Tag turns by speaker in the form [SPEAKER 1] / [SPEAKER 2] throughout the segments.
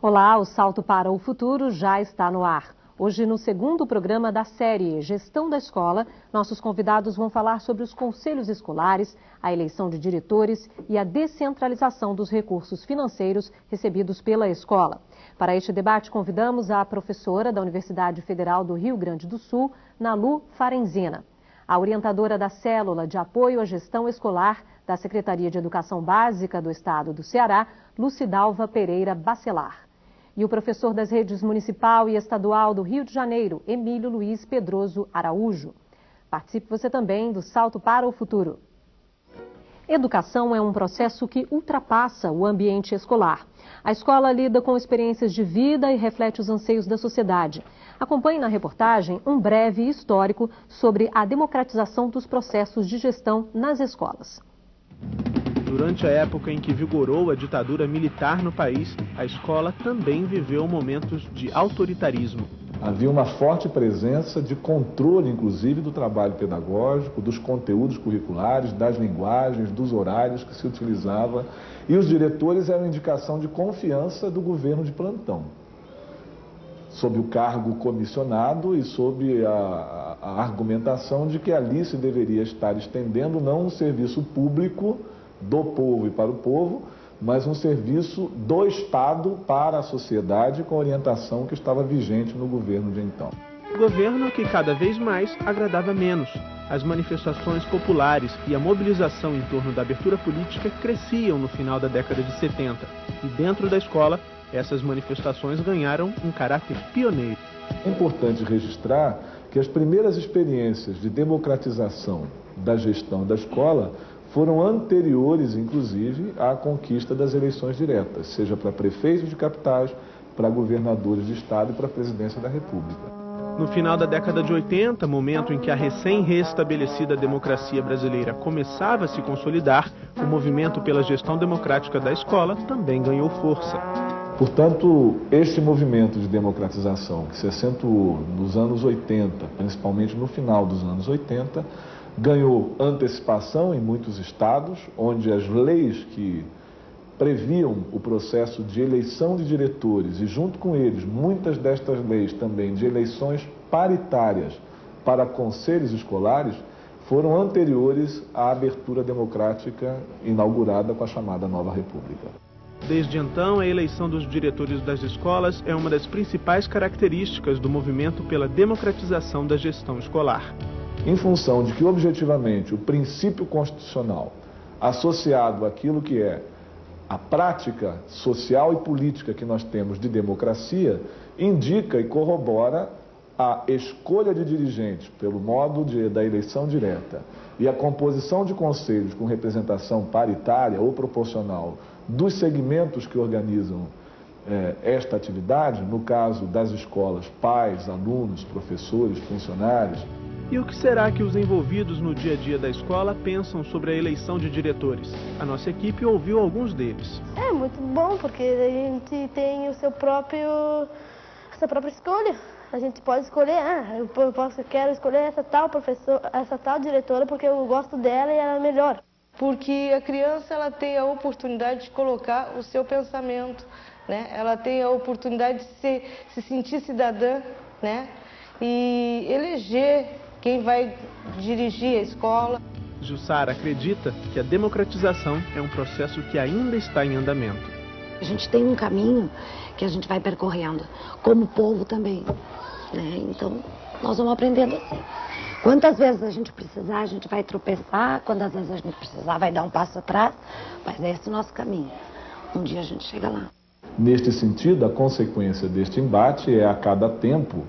[SPEAKER 1] Olá, o Salto para o Futuro já está no ar. Hoje, no segundo programa da série Gestão da Escola, nossos convidados vão falar sobre os conselhos escolares, a eleição de diretores e a descentralização dos recursos financeiros recebidos pela escola. Para este debate, convidamos a professora da Universidade Federal do Rio Grande do Sul, Nalu Farenzina, a orientadora da Célula de Apoio à Gestão Escolar da Secretaria de Educação Básica do Estado do Ceará, Lucidalva Pereira Bacelar, e o professor das redes municipal e estadual do Rio de Janeiro, Emílio Luiz Pedroso Araújo. Participe você também do Salto para o Futuro. Educação é um processo que ultrapassa o ambiente escolar. A escola lida com experiências de vida e reflete os anseios da sociedade. Acompanhe na reportagem um breve histórico sobre a democratização dos processos de gestão nas escolas.
[SPEAKER 2] Durante a época em que vigorou a ditadura militar no país, a escola também viveu momentos de autoritarismo.
[SPEAKER 3] Havia uma forte presença de controle, inclusive, do trabalho pedagógico, dos conteúdos curriculares, das linguagens, dos horários que se utilizava. E os diretores eram indicação de confiança do governo de plantão, sob o cargo comissionado e sob a argumentação de que ali se deveria estar estendendo não um serviço público do povo e para o povo, mas um serviço do Estado para a sociedade com a orientação que estava vigente no governo de então.
[SPEAKER 2] Governo que cada vez mais agradava menos. As manifestações populares e a mobilização em torno da abertura política cresciam no final da década de 70. E dentro da escola, essas manifestações ganharam um caráter pioneiro.
[SPEAKER 3] É importante registrar que as primeiras experiências de democratização da gestão da escola foram anteriores, inclusive, à conquista das eleições diretas, seja para prefeitos de capitais, para governadores de estado e para a presidência da República.
[SPEAKER 2] No final da década de 80, momento em que a recém-restabelecida democracia brasileira começava a se consolidar, o movimento pela gestão democrática da escola também ganhou força.
[SPEAKER 3] Portanto, este movimento de democratização, que se acentuou nos anos 80, principalmente no final dos anos 80, ganhou antecipação em muitos estados, onde as leis que previam o processo de eleição de diretores e, junto com eles, muitas destas leis também de eleições paritárias para conselhos escolares, foram anteriores à abertura democrática inaugurada com a chamada Nova República.
[SPEAKER 2] Desde então, a eleição dos diretores das escolas é uma das principais características do movimento pela democratização da gestão escolar.
[SPEAKER 3] Em função de que, objetivamente, o princípio constitucional associado àquilo que é a prática social e política que nós temos de democracia, indica e corrobora a escolha de dirigentes pelo modo da eleição direta e a composição de conselhos com representação paritária ou proporcional dos segmentos que organizam esta atividade, no caso das escolas, pais, alunos, professores, funcionários.
[SPEAKER 2] E o que será que os envolvidos no dia a dia da escola pensam sobre a eleição de diretores? A nossa equipe ouviu alguns deles.
[SPEAKER 4] É muito bom, porque a gente tem a sua própria escolha. A gente pode escolher, eu quero escolher essa tal professora, essa tal diretora, porque eu gosto dela e ela é melhor.
[SPEAKER 5] Porque a criança ela tem a oportunidade de colocar o seu pensamento, né? Ela tem a oportunidade de se sentir cidadã, né? E eleger quem vai dirigir a escola.
[SPEAKER 2] Jussara acredita que a democratização é um processo que ainda está em andamento.
[SPEAKER 6] A gente tem um caminho que a gente vai percorrendo, como povo também, né? Então, nós vamos aprendendo assim. Quantas vezes a gente precisar, a gente vai tropeçar, quantas vezes a gente precisar, vai dar um passo atrás, mas é esse o nosso caminho. Um dia a gente chega lá.
[SPEAKER 3] Neste sentido, a consequência deste embate é, a cada tempo,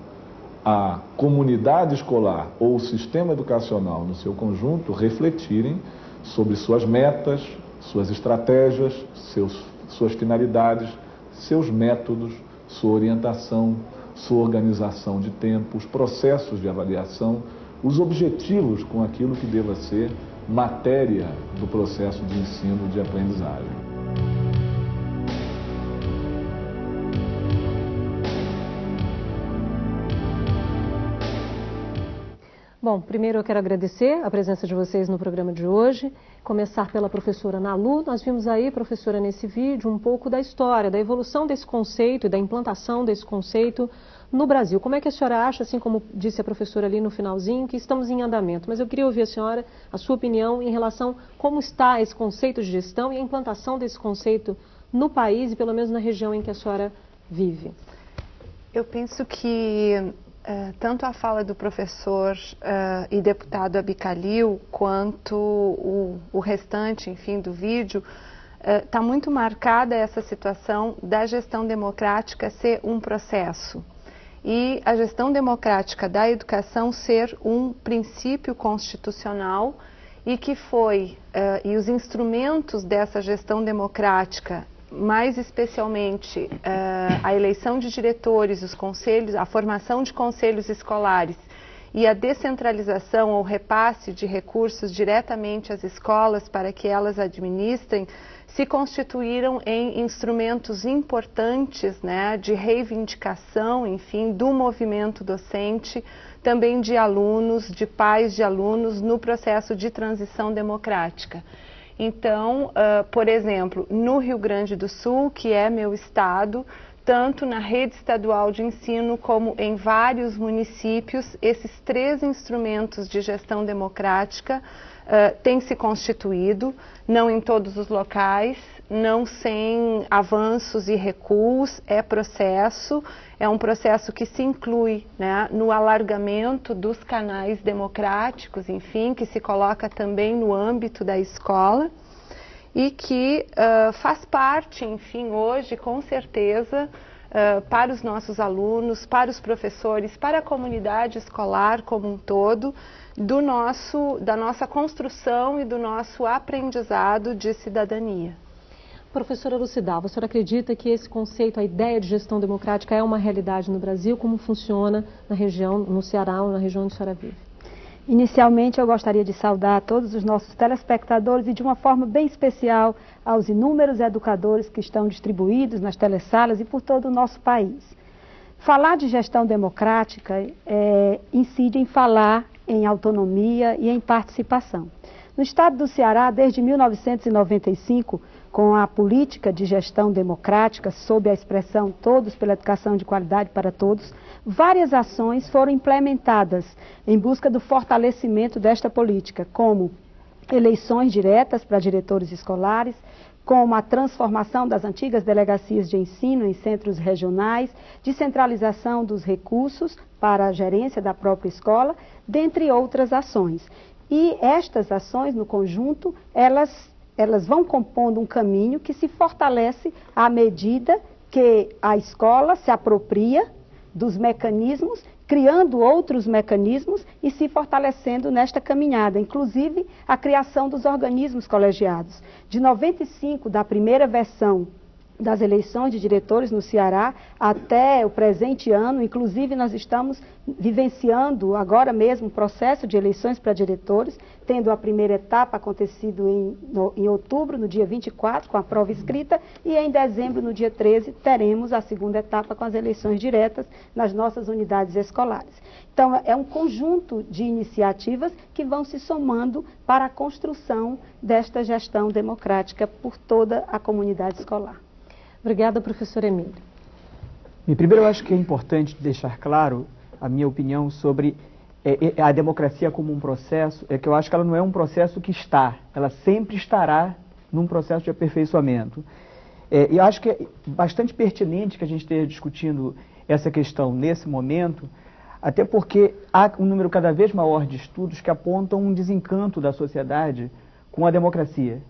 [SPEAKER 3] a comunidade escolar ou o sistema educacional no seu conjunto refletirem sobre suas metas, suas estratégias, suas finalidades, seus métodos, sua orientação, sua organização de tempo, os processos de avaliação, os objetivos com aquilo que deva ser matéria do processo de ensino e de aprendizagem.
[SPEAKER 1] Bom, primeiro eu quero agradecer a presença de vocês no programa de hoje. Começar pela professora Nalu. Nós vimos aí, professora, nesse vídeo, um pouco da história, da evolução desse conceito e da implantação desse conceito no Brasil. Como é que a senhora acha, assim como disse a professora ali no finalzinho, que estamos em andamento? Mas eu queria ouvir a senhora, a sua opinião em relação a como está esse conceito de gestão e a implantação desse conceito no país e pelo menos na região em que a senhora vive.
[SPEAKER 7] Eu penso que tanto a fala do professor e deputado Abicalil, quanto o restante, enfim, do vídeo, está muito marcada essa situação da gestão democrática ser um processo. E a gestão democrática da educação ser um princípio constitucional e que foi, e os instrumentos dessa gestão democrática, mais especialmente a eleição de diretores, os conselhos, a formação de conselhos escolares e a descentralização ou repasse de recursos diretamente às escolas para que elas administrem, se constituíram em instrumentos importantes, né, de reivindicação, enfim, do movimento docente, também de alunos, de pais de alunos, no processo de transição democrática. Então, por exemplo, no Rio Grande do Sul, que é meu estado, tanto na rede estadual de ensino como em vários municípios, esses 3 instrumentos de gestão democrática têm se constituído, não em todos os locais, não sem avanços e recuos, é um processo que se inclui, né, no alargamento dos canais democráticos, enfim, que se coloca também no âmbito da escola e que faz parte, enfim, hoje, com certeza, para os nossos alunos, para os professores, para a comunidade escolar como um todo, da nossa construção e do nosso aprendizado de cidadania.
[SPEAKER 1] Professora Lucidal, você acredita que esse conceito, a ideia de gestão democrática é uma realidade no Brasil? Como funciona na região, no Ceará ou na região onde a senhora vive?
[SPEAKER 8] Inicialmente, eu gostaria de saudar todos os nossos telespectadores e de uma forma bem especial aos inúmeros educadores que estão distribuídos nas telesalas e por todo o nosso país. Falar de gestão democrática incide em falar em autonomia e em participação. No estado do Ceará, desde 1995, com a política de gestão democrática, sob a expressão Todos pela Educação de Qualidade para Todos, várias ações foram implementadas em busca do fortalecimento desta política, como eleições diretas para diretores escolares, como a transformação das antigas delegacias de ensino em centros regionais, descentralização dos recursos para a gerência da própria escola, dentre outras ações. E estas ações, no conjunto, elas vão compondo um caminho que se fortalece à medida que a escola se apropria dos mecanismos, criando outros mecanismos e se fortalecendo nesta caminhada, inclusive a criação dos organismos colegiados. De 95, da primeira versão das eleições de diretores no Ceará até o presente ano, inclusive nós estamos vivenciando agora mesmo o processo de eleições para diretores, tendo a primeira etapa acontecido em outubro, no dia 24, com a prova escrita, e em dezembro, no dia 13, teremos a segunda etapa com as eleições diretas nas nossas unidades escolares. Então, é um conjunto de iniciativas que vão se somando para a construção desta gestão democrática por toda a comunidade escolar.
[SPEAKER 1] Obrigada, professor Emílio.
[SPEAKER 9] Primeiro, eu acho que é importante deixar claro a minha opinião sobre a democracia como um processo, que eu acho que ela não é um processo que ela sempre estará num processo de aperfeiçoamento. E eu acho que é bastante pertinente que a gente esteja discutindo essa questão nesse momento, até porque há um número cada vez maior de estudos que apontam um desencanto da sociedade com a democracia.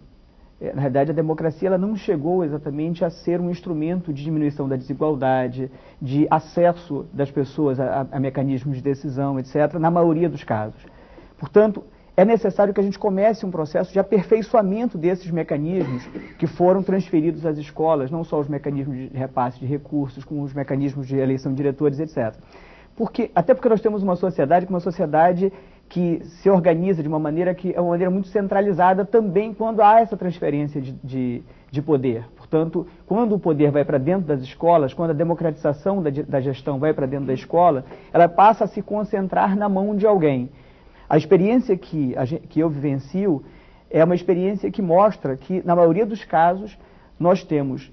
[SPEAKER 9] Na verdade, a democracia ela não chegou exatamente a ser um instrumento de diminuição da desigualdade, de acesso das pessoas a mecanismos de decisão, etc., na maioria dos casos. Portanto, é necessário que a gente comece um processo de aperfeiçoamento desses mecanismos que foram transferidos às escolas, não só os mecanismos de repasse de recursos, como os mecanismos de eleição de diretores, etc. Até porque nós temos uma sociedade que se organiza de uma maneira que é uma maneira muito centralizada também quando há essa transferência de poder. Portanto, quando o poder vai para dentro das escolas, quando a democratização da gestão vai para dentro da escola, ela passa a se concentrar na mão de alguém. A experiência que eu vivencio é uma experiência que mostra que, na maioria dos casos, nós temos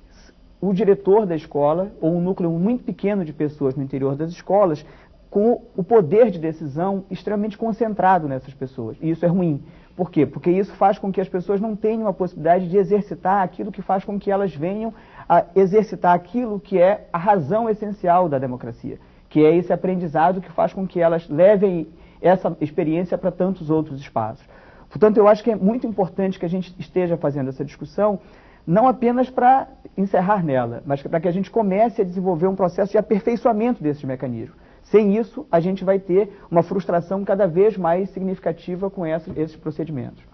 [SPEAKER 9] o diretor da escola, ou um núcleo muito pequeno de pessoas no interior das escolas, com o poder de decisão extremamente concentrado nessas pessoas. E isso é ruim. Por quê? Porque isso faz com que as pessoas não tenham a possibilidade de exercitar aquilo que faz com que elas venham a exercitar aquilo que é a razão essencial da democracia, que é esse aprendizado que faz com que elas levem essa experiência para tantos outros espaços. Portanto, eu acho que é muito importante que a gente esteja fazendo essa discussão, não apenas para encerrar nela, mas para que a gente comece a desenvolver um processo de aperfeiçoamento desses mecanismos. Sem isso, a gente vai ter uma frustração cada vez mais significativa com esses procedimentos.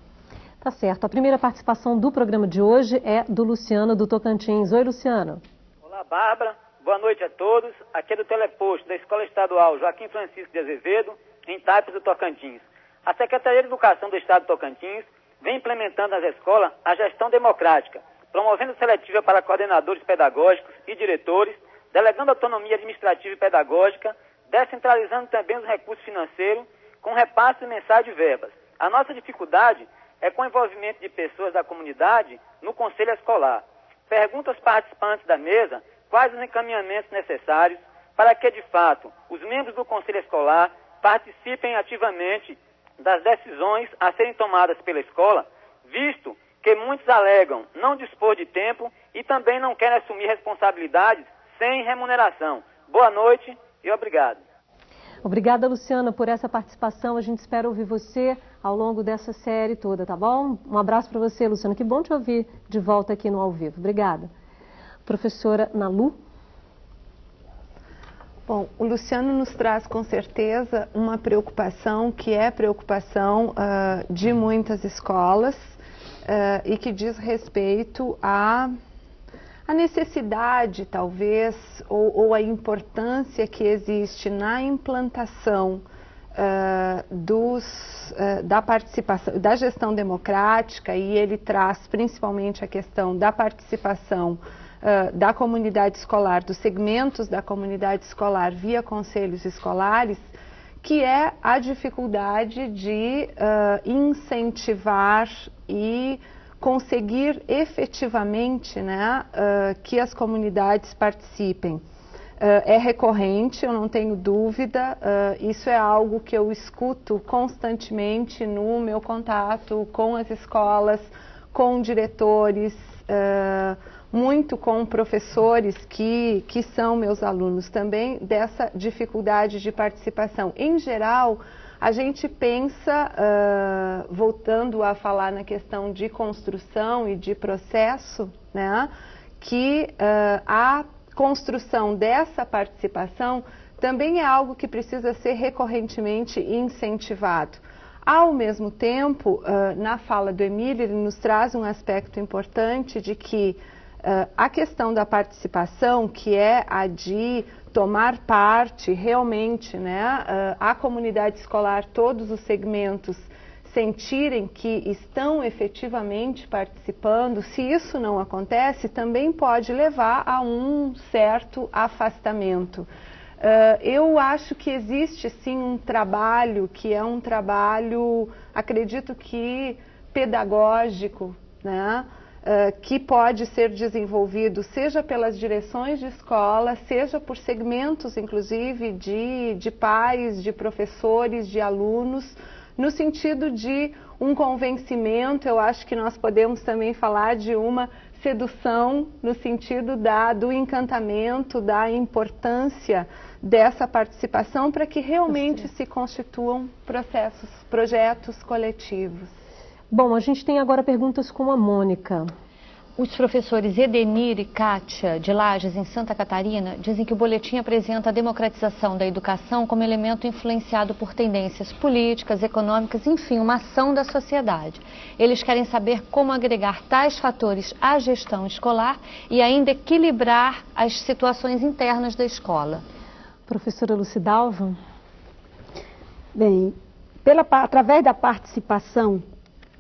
[SPEAKER 1] Tá certo. A primeira participação do programa de hoje é do Luciano, do Tocantins. Oi, Luciano.
[SPEAKER 10] Olá, Bárbara. Boa noite a todos. Aqui é do Teleposto, da Escola Estadual Joaquim Francisco de Azevedo, em Tapes do Tocantins. A Secretaria de Educação do Estado do Tocantins vem implementando nas escolas a gestão democrática, promovendo seletiva para coordenadores pedagógicos e diretores, delegando autonomia administrativa e pedagógica, descentralizando também os recursos financeiros com repasse mensais de verbas. A nossa dificuldade é com o envolvimento de pessoas da comunidade no conselho escolar. Pergunto aos participantes da mesa quais os encaminhamentos necessários para que, de fato, os membros do conselho escolar participem ativamente das decisões a serem tomadas pela escola, visto que muitos alegam não dispor de tempo e também não querem assumir responsabilidades sem remuneração. Boa noite e obrigado.
[SPEAKER 1] Obrigada, Luciana, por essa participação. A gente espera ouvir você ao longo dessa série toda, tá bom? Um abraço para você, Luciana. Que bom te ouvir de volta aqui no Ao Vivo. Obrigada. Professora Nalu.
[SPEAKER 7] Bom, o Luciano nos traz com certeza uma preocupação que é preocupação de muitas escolas e que diz respeito à necessidade, talvez, ou a importância que existe na implantação da participação, da gestão democrática, e ele traz principalmente a questão da participação da comunidade escolar, dos segmentos da comunidade escolar via conselhos escolares, que é a dificuldade de incentivar e conseguir efetivamente, né, que as comunidades participem. É recorrente, eu não tenho dúvida, isso é algo que eu escuto constantemente no meu contato com as escolas, com diretores, muito com professores que são meus alunos também, dessa dificuldade de participação. Em geral, a gente pensa, voltando a falar na questão de construção e de processo, né, que a construção dessa participação também é algo que precisa ser recorrentemente incentivado. Ao mesmo tempo, na fala do Emílio, ele nos traz um aspecto importante de que a questão da participação, que é a de tomar parte realmente, né, a comunidade escolar, todos os segmentos, sentirem que estão efetivamente participando, se isso não acontece, também pode levar a um certo afastamento. Eu acho que existe sim um trabalho, que é um trabalho, acredito que pedagógico, né? Que pode ser desenvolvido, seja pelas direções de escola, seja por segmentos, inclusive, de pais, de professores, de alunos, no sentido de um convencimento. Eu acho que nós podemos também falar de uma sedução, no sentido do encantamento, da importância dessa participação, para que realmente se constituam projetos coletivos.
[SPEAKER 1] Bom, a gente tem agora perguntas com a Mônica.
[SPEAKER 11] Os professores Edenir e Kátia, de Lages, em Santa Catarina, dizem que o boletim apresenta a democratização da educação como elemento influenciado por tendências políticas, econômicas, enfim, uma ação da sociedade. Eles querem saber como agregar tais fatores à gestão escolar e ainda equilibrar as situações internas da escola.
[SPEAKER 1] Professora Lucidalva?
[SPEAKER 8] Bem, através da participação,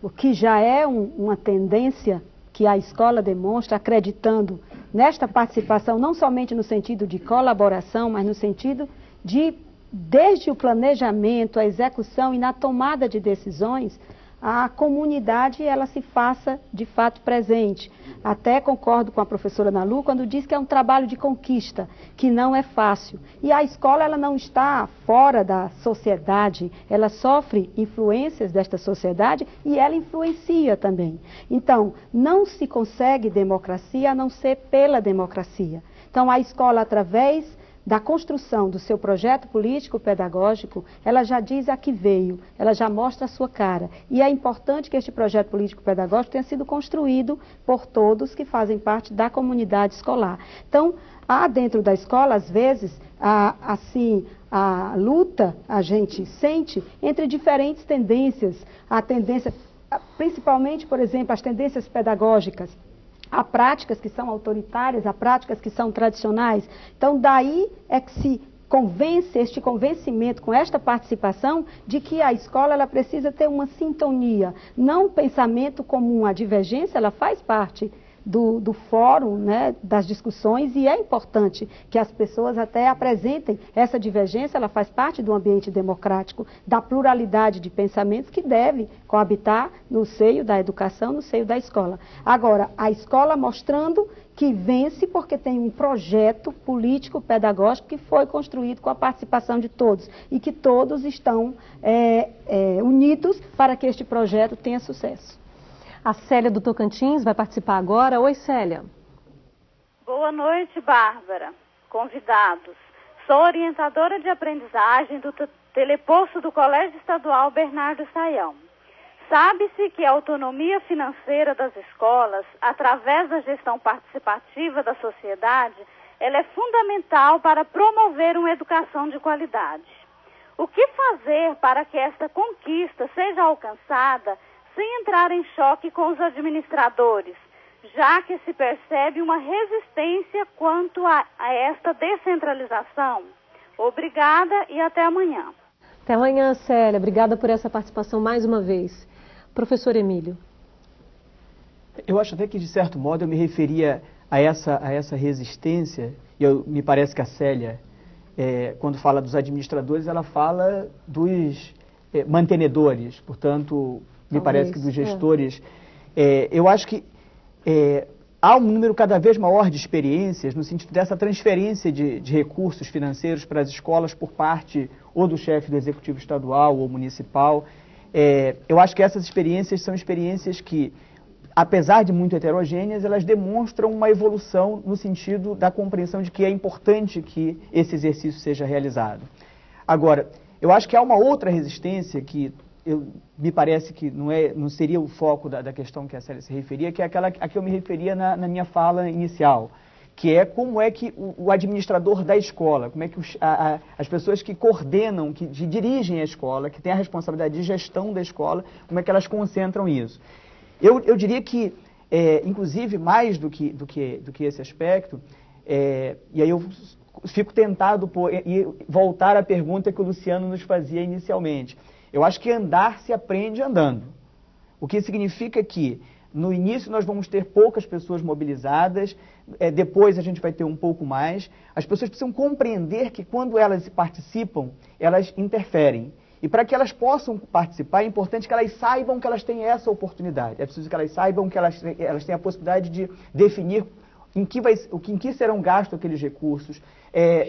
[SPEAKER 8] o que já é uma tendência que a escola demonstra, acreditando nesta participação, não somente no sentido de colaboração, mas no sentido de desde o planejamento, a execução e na tomada de decisões, a comunidade ela se faça de fato presente. Até concordo com a professora Nalu quando diz que é um trabalho de conquista, que não é fácil. E a escola ela não está fora da sociedade, ela sofre influências desta sociedade e ela influencia também. Então, não se consegue democracia a não ser pela democracia. Então, a escola, através da construção do seu projeto político-pedagógico, ela já diz a que veio, ela já mostra a sua cara. E é importante que este projeto político-pedagógico tenha sido construído por todos que fazem parte da comunidade escolar. Então, há dentro da escola, às vezes, a luta, a gente sente, entre diferentes tendências. A tendência, principalmente, por exemplo, as tendências pedagógicas. Há práticas que são autoritárias, há práticas que são tradicionais. Então, daí é que se convence, este convencimento com esta participação de que a escola ela precisa ter uma sintonia, não um pensamento comum. A divergência ela faz parte do fórum, né, das discussões, e é importante que as pessoas até apresentem essa divergência, ela faz parte do ambiente democrático, da pluralidade de pensamentos que deve coabitar no seio da educação, no seio da escola. Agora, a escola mostrando que vence porque tem um projeto político-pedagógico que foi construído com a participação de todos e que todos estão unidos para que este projeto tenha sucesso.
[SPEAKER 1] A Célia do Tocantins vai participar agora. Oi, Célia.
[SPEAKER 12] Boa noite, Bárbara. Convidados. Sou orientadora de aprendizagem do teleposto do Colégio Estadual Bernardo Saião. Sabe-se que a autonomia financeira das escolas, através da gestão participativa da sociedade, ela é fundamental para promover uma educação de qualidade. O que fazer para que esta conquista seja alcançada sem entrar em choque com os administradores, já que se percebe uma resistência quanto a esta descentralização? Obrigada e até amanhã.
[SPEAKER 1] Até amanhã, Célia. Obrigada por essa participação mais uma vez. Professor Emílio.
[SPEAKER 9] Eu acho até que, de certo modo, eu me referia a essa resistência, e me parece que a Célia, quando fala dos administradores, ela fala dos mantenedores, portanto, me parece que dos gestores. Eu acho que há um número cada vez maior de experiências no sentido dessa transferência de recursos financeiros para as escolas por parte ou do chefe do executivo estadual ou municipal. Eu acho que essas experiências são experiências que, apesar de muito heterogêneas, elas demonstram uma evolução no sentido da compreensão de que é importante que esse exercício seja realizado. Agora, eu acho que há uma outra resistência que me parece que não seria o foco da questão que a Célia se referia, que é aquela a que eu me referia na minha fala inicial, que é como é que o administrador da escola, como é que as pessoas que coordenam, que dirigem a escola, que têm a responsabilidade de gestão da escola, como é que elas concentram isso. Eu diria que, inclusive, mais do que esse aspecto, e aí eu fico tentado por voltar à pergunta que o Luciano nos fazia inicialmente. Eu acho que andar se aprende andando, o que significa que no início nós vamos ter poucas pessoas mobilizadas, depois a gente vai ter um pouco mais. As pessoas precisam compreender que quando elas participam, elas interferem. E para que elas possam participar, é importante que elas saibam que elas têm essa oportunidade. É preciso que elas saibam que elas têm a possibilidade de definir em que serão gastos aqueles recursos,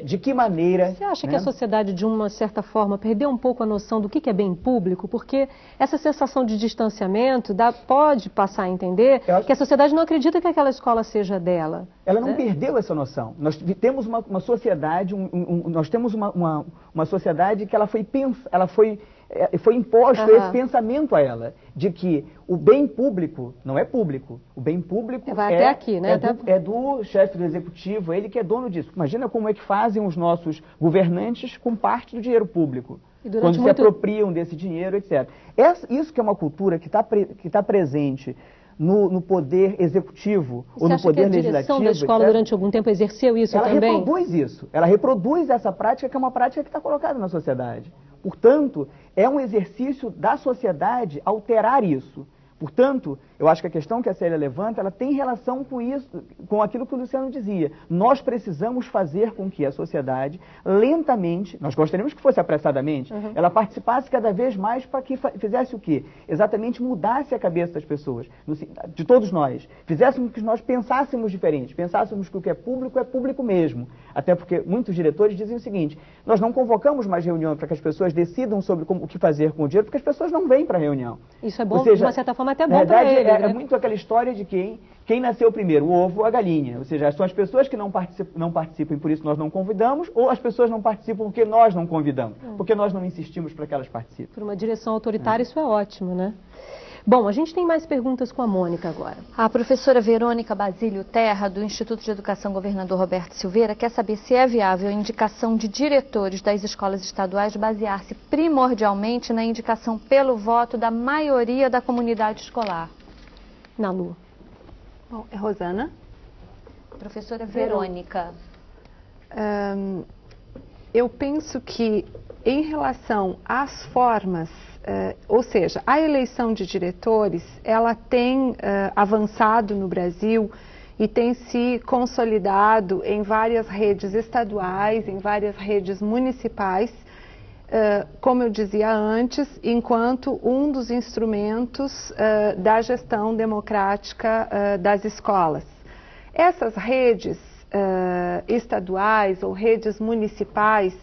[SPEAKER 9] de que maneira...
[SPEAKER 1] Você acha que a sociedade, de uma certa forma, perdeu um pouco a noção do que é bem público? Porque essa sensação de distanciamento pode passar a entender que a sociedade não acredita que aquela escola seja dela.
[SPEAKER 9] Ela não perdeu essa noção. Nós temos uma sociedade, nós temos uma sociedade que ela foi imposto esse pensamento a ela, de que o bem público não é público. O bem público
[SPEAKER 1] até aqui, né?
[SPEAKER 9] É do chefe do executivo, ele que é dono disso. Imagina como é que fazem os nossos governantes com parte do dinheiro público, quando se apropriam desse dinheiro, etc. Isso que é uma cultura que está presente no poder executivo ou no poder legislativo. A direção
[SPEAKER 1] da escola durante algum tempo exerceu isso também?
[SPEAKER 9] Ela reproduz isso. Ela reproduz essa prática, que é uma prática que está colocada na sociedade. Portanto, é um exercício da sociedade alterar isso. Portanto, Eu acho que a questão que a Célia levanta, ela tem relação com isso, com aquilo que o Luciano dizia. Nós precisamos fazer com que a sociedade, lentamente, nós gostaríamos que fosse apressadamente, ela participasse cada vez mais para que fizesse o quê? Exatamente mudasse a cabeça das pessoas, de todos nós. Fizéssemos que nós pensássemos diferente, pensássemos que o que é público mesmo. Até porque muitos diretores dizem o seguinte, nós não convocamos mais reunião para que as pessoas decidam sobre o que fazer com o dinheiro, porque as pessoas não vêm para a reunião.
[SPEAKER 1] Isso é bom, de uma certa forma até bom para ele.
[SPEAKER 9] É muito aquela história de quem nasceu primeiro, o ovo ou a galinha. Ou seja, são as pessoas que não participam e por isso nós não convidamos, ou as pessoas não participam porque nós não convidamos, porque nós não insistimos para que elas participem.
[SPEAKER 1] Por uma direção autoritária, isso é ótimo, né? Bom, a gente tem mais perguntas com a Mônica agora.
[SPEAKER 11] A professora Verônica Basílio Terra, do Instituto de Educação Governador Roberto Silveira, quer saber se é viável a indicação de diretores das escolas estaduais basear-se primordialmente na indicação pelo voto da maioria da comunidade escolar.
[SPEAKER 1] Nalu.
[SPEAKER 7] Bom, é Rosana.
[SPEAKER 11] Professora Verônica.
[SPEAKER 7] Eu penso que, em relação às formas, ou seja, a eleição de diretores, ela tem avançado no Brasil e tem se consolidado em várias redes estaduais, em várias redes municipais, como eu dizia antes, enquanto um dos instrumentos da gestão democrática das escolas. Essas redes estaduais ou redes municipais,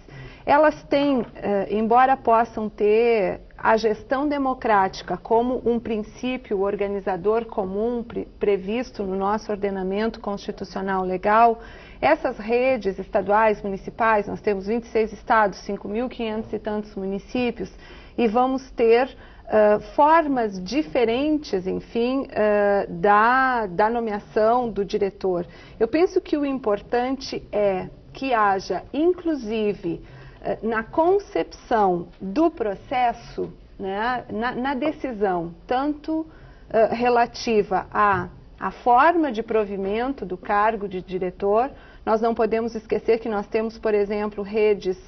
[SPEAKER 7] elas têm, embora possam ter a gestão democrática como um princípio organizador comum previsto no nosso ordenamento constitucional legal, essas redes estaduais, municipais, nós temos 26 estados, 5.500 e tantos municípios, e vamos ter formas diferentes, enfim, da nomeação do diretor. Eu penso que o importante é que haja, inclusive, na concepção do processo, né, na decisão, tanto relativa à forma de provimento do cargo de diretor. Nós não podemos esquecer que nós temos, por exemplo, redes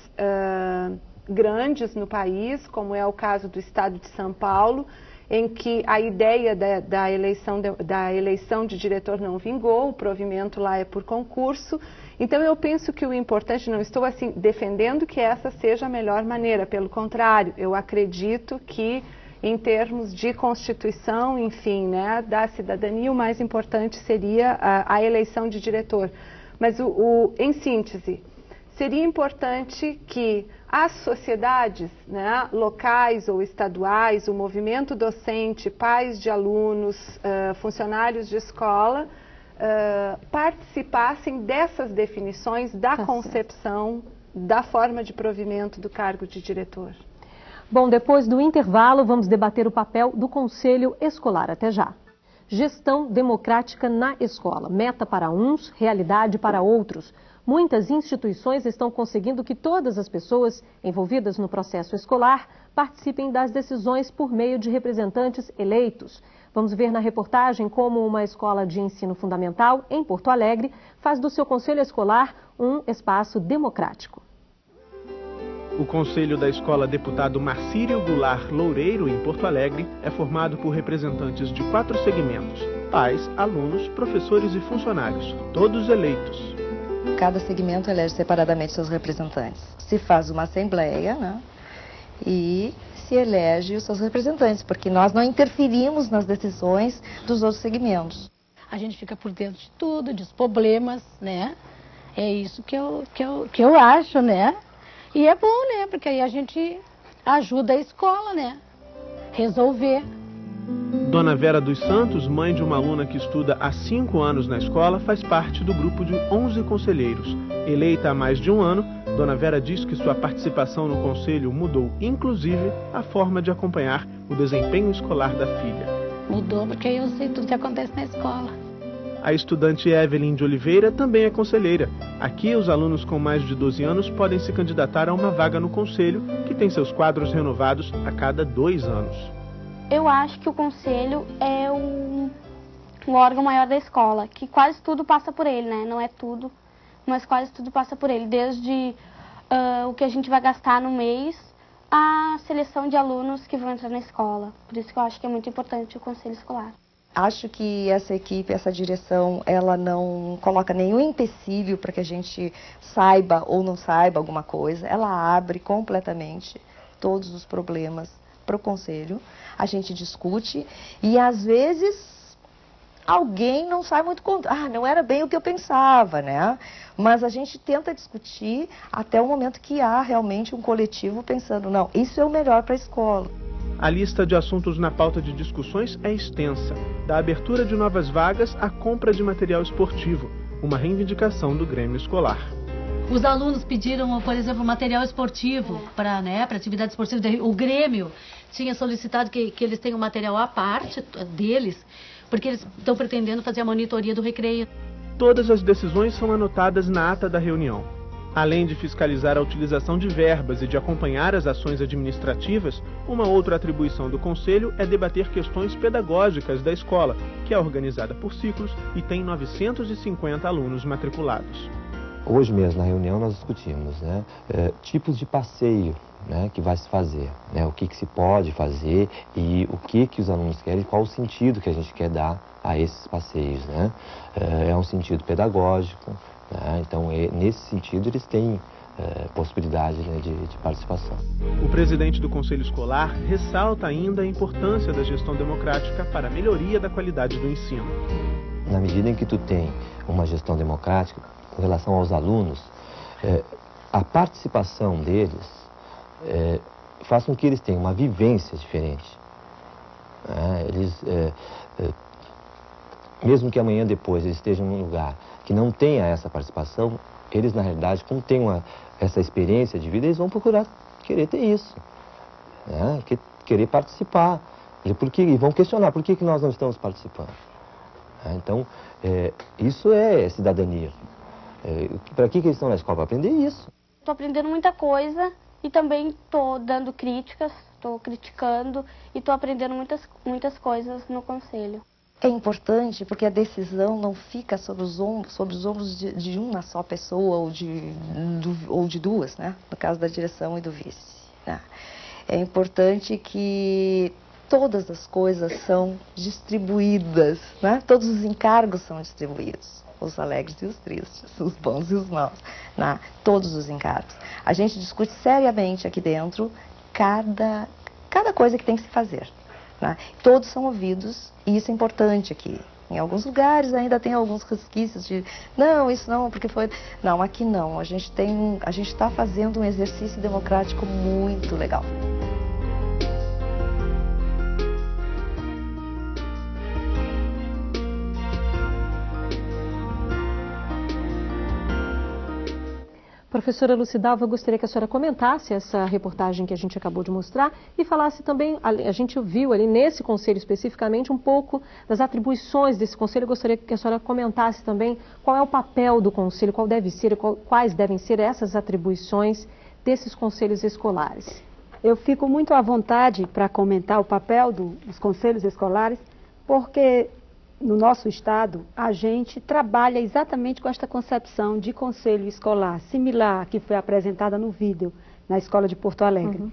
[SPEAKER 7] grandes no país, como é o caso do estado de São Paulo, em que a ideia da eleição de diretor não vingou, o provimento lá é por concurso. Então eu penso que o importante, não estou assim defendendo que essa seja a melhor maneira, pelo contrário, eu acredito que em termos de Constituição, enfim, né, da cidadania, o mais importante seria a eleição de diretor. Mas em síntese, seria importante que as sociedades, né, locais ou estaduais, o movimento docente, pais de alunos, funcionários de escola, participassem dessas definições da concepção da forma de provimento do cargo de diretor.
[SPEAKER 1] Bom, depois do intervalo, vamos debater o papel do Conselho Escolar. Até já. Gestão democrática na escola. Meta para uns, realidade para outros. Muitas instituições estão conseguindo que todas as pessoas envolvidas no processo escolar participem das decisões por meio de representantes eleitos. Vamos ver na reportagem como uma escola de ensino fundamental em Porto Alegre faz do seu conselho escolar um espaço democrático.
[SPEAKER 2] O conselho da escola Deputado Marcírio Goulart Loureiro, em Porto Alegre, é formado por representantes de 4 segmentos: pais, alunos, professores e funcionários, todos eleitos.
[SPEAKER 13] Cada segmento elege separadamente seus representantes. Se faz uma assembleia, né, e se elege os seus representantes, porque nós não interferimos nas decisões dos outros segmentos.
[SPEAKER 14] A gente fica por dentro de tudo, dos problemas, né? É isso que eu acho, né? E é bom, né? Porque aí a gente ajuda a escola, né? Resolver.
[SPEAKER 2] Dona Vera dos Santos, mãe de uma aluna que estuda há 5 anos na escola, faz parte do grupo de 11 conselheiros. Eleita há mais de um ano, Dona Vera diz que sua participação no conselho mudou, inclusive, a forma de acompanhar o desempenho escolar da filha.
[SPEAKER 14] Mudou porque eu sei tudo que acontece na escola.
[SPEAKER 2] A estudante Evelyn de Oliveira também é conselheira. Aqui, os alunos com mais de 12 anos podem se candidatar a uma vaga no conselho, que tem seus quadros renovados a cada 2 anos.
[SPEAKER 15] Eu acho que o conselho é o órgão maior da escola, que quase tudo passa por ele, né? Não é tudo, mas quase tudo passa por ele, desde o que a gente vai gastar no mês, a seleção de alunos que vão entrar na escola. Por isso que eu acho que é muito importante o conselho escolar.
[SPEAKER 13] Acho que essa equipe, essa direção, ela não coloca nenhum empecilho para que a gente saiba ou não saiba alguma coisa. Ela abre completamente todos os problemas para o conselho. A gente discute e, às vezes, alguém não sai muito contra. Não era bem o que eu pensava, né? Mas a gente tenta discutir até o momento que há realmente um coletivo pensando, não, isso é o melhor para a escola.
[SPEAKER 2] A lista de assuntos na pauta de discussões é extensa, da abertura de novas vagas à compra de material esportivo, uma reivindicação do Grêmio Escolar.
[SPEAKER 16] Os alunos pediram, por exemplo, material esportivo para atividade esportiva. O Grêmio tinha solicitado que eles tenham material à parte deles, porque eles estão pretendendo fazer a monitoria do recreio.
[SPEAKER 2] Todas as decisões são anotadas na ata da reunião. Além de fiscalizar a utilização de verbas e de acompanhar as ações administrativas, uma outra atribuição do Conselho é debater questões pedagógicas da escola, que é organizada por ciclos e tem 950 alunos matriculados.
[SPEAKER 17] Hoje mesmo, na reunião, nós discutimos tipos de passeio que vai se fazer, o que se pode fazer e o que os alunos querem, qual o sentido que a gente quer dar a esses passeios. É um sentido pedagógico, então nesse sentido eles têm possibilidade de participação.
[SPEAKER 2] O presidente do Conselho Escolar ressalta ainda a importância da gestão democrática para a melhoria da qualidade do ensino.
[SPEAKER 17] Na medida em que tu tem uma gestão democrática com relação aos alunos, a participação deles faz com que eles tenham uma vivência diferente. Mesmo que amanhã depois eles estejam num lugar que não tenha essa participação, eles na realidade, como têm essa experiência de vida, eles vão procurar querer ter isso, querer participar, e vão questionar por que nós não estamos participando. Então, isso é cidadania. Para que eles estão na escola? Para aprender isso.
[SPEAKER 15] Estou aprendendo muita coisa e também estou dando críticas, estou criticando e estou aprendendo muitas coisas no conselho.
[SPEAKER 13] É importante porque a decisão não fica sobre os ombros de uma só pessoa ou de duas, no caso da direção e do vice. É importante que todas as coisas são distribuídas, todos os encargos são distribuídos. Os alegres e os tristes, os bons e os maus, todos os encargos. A gente discute seriamente aqui dentro cada coisa que tem que se fazer. Todos são ouvidos e isso é importante aqui. Em alguns lugares ainda tem alguns resquícios de não, isso não, porque foi... Não, aqui não. A gente está fazendo um exercício democrático muito legal.
[SPEAKER 1] Professora Lucidalva, eu gostaria que a senhora comentasse essa reportagem que a gente acabou de mostrar e falasse também, a gente viu ali nesse conselho especificamente um pouco das atribuições desse conselho. Eu gostaria que a senhora comentasse também qual é o papel do conselho, qual deve ser, quais devem ser essas atribuições desses conselhos escolares.
[SPEAKER 8] Eu fico muito à vontade para comentar o papel dos conselhos escolares, porque no nosso estado, a gente trabalha exatamente com esta concepção de conselho escolar, similar que foi apresentada no vídeo na Escola de Porto Alegre.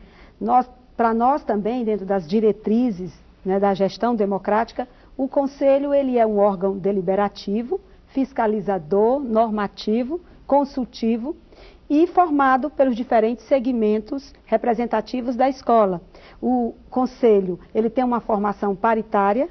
[SPEAKER 8] Para nós também, dentro das diretrizes da gestão democrática, o conselho ele é um órgão deliberativo, fiscalizador, normativo, consultivo e formado pelos diferentes segmentos representativos da escola. O conselho ele tem uma formação paritária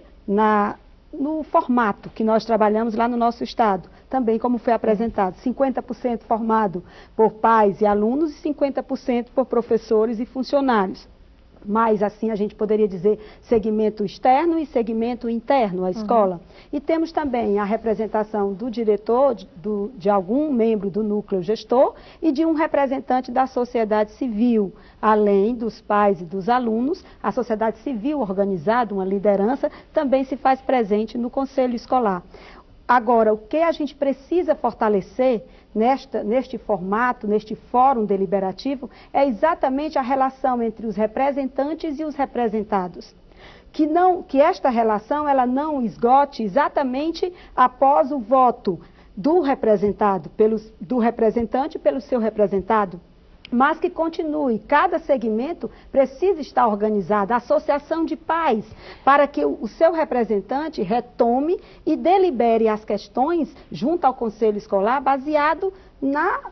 [SPEAKER 8] no formato que nós trabalhamos lá no nosso estado, também como foi apresentado, 50% formado por pais e alunos e 50% por professores e funcionários. Mas assim a gente poderia dizer segmento externo e segmento interno à escola. E temos também a representação do diretor, de algum membro do núcleo gestor e de um representante da sociedade civil. Além dos pais e dos alunos, a sociedade civil organizada, uma liderança, também se faz presente no conselho escolar. Agora, o que a gente precisa fortalecer neste formato, neste fórum deliberativo, é exatamente a relação entre os representantes e os representados. Que esta relação ela não esgote exatamente após o voto do representante pelo seu representado. mas que continue. Cada segmento precisa estar organizado, a associação de pais, para que o seu representante retome e delibere as questões junto ao conselho escolar, baseado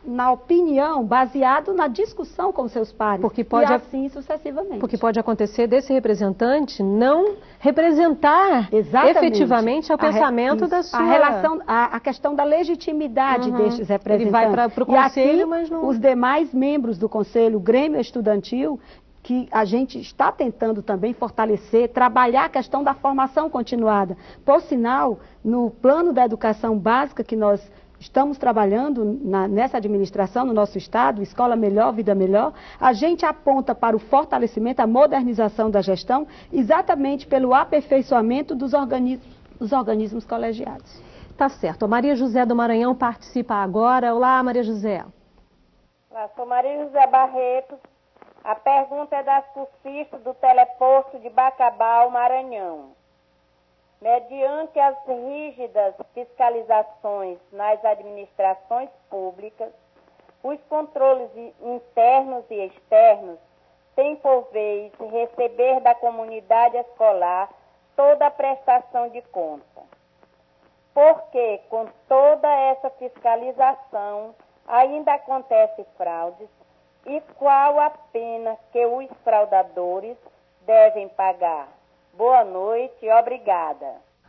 [SPEAKER 8] na opinião, baseado na discussão com seus pares, e assim sucessivamente.
[SPEAKER 1] Porque pode acontecer desse representante não representar efetivamente o pensamento da sua...
[SPEAKER 8] A questão da legitimidade destes representantes.
[SPEAKER 1] Ele vai para o conselho,
[SPEAKER 8] e assim,
[SPEAKER 1] mas não...
[SPEAKER 8] os demais membros do conselho, o Grêmio Estudantil, que a gente está tentando também fortalecer, trabalhar a questão da formação continuada. Por sinal, no plano da educação básica que nós estamos trabalhando nessa administração, no nosso estado, Escola Melhor, Vida Melhor, a gente aponta para o fortalecimento, a modernização da gestão, exatamente pelo aperfeiçoamento dos organismos colegiados.
[SPEAKER 1] Tá certo. A Maria José do Maranhão participa agora. Olá, Maria José.
[SPEAKER 18] Olá, sou Maria José Barreto. A pergunta é das cursistas do teleposto de Bacabal, Maranhão. Mediante as rígidas fiscalizações nas administrações públicas, os controles internos e externos têm por vez receber da comunidade escolar toda a prestação de conta. Porque, com toda essa fiscalização, ainda acontecem fraudes, e qual a pena que os fraudadores devem pagar? Boa noite e obrigada.